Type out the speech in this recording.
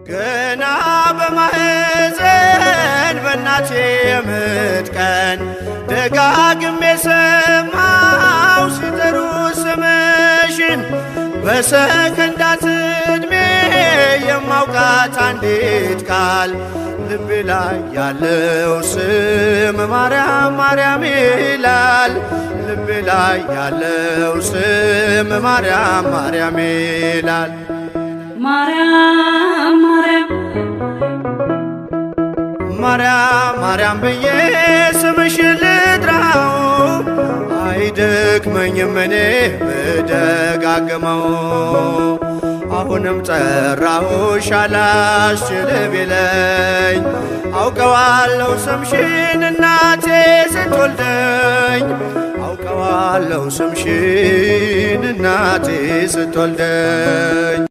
ገና በማህፀን በእናቴ የምጥ ቀን ደጋግሜ ሰማው ሲጠሩ ስምሽን በሰከንዳት ዕድሜ የማውቃት አንዲት ቃል ልቤ ላይ ያለው ስም ማርያም ማርያም ይላል። ልቤ ላይ ያለው ስም ማርያም ማርያም ይላል። ማርያም ማርያም ማርያም ማርያም ብዬ ስምሽን ልጥራው አይደክመኝም እኔ ብደጋግመው። አሁንም ጠራሁሽ አላስችል ቢለኝ አውቀዋለሁ ስምሽን እናቴ ስትወልደኝ አውቀዋለሁ ስምሽን እናቴ ስትወልደኝ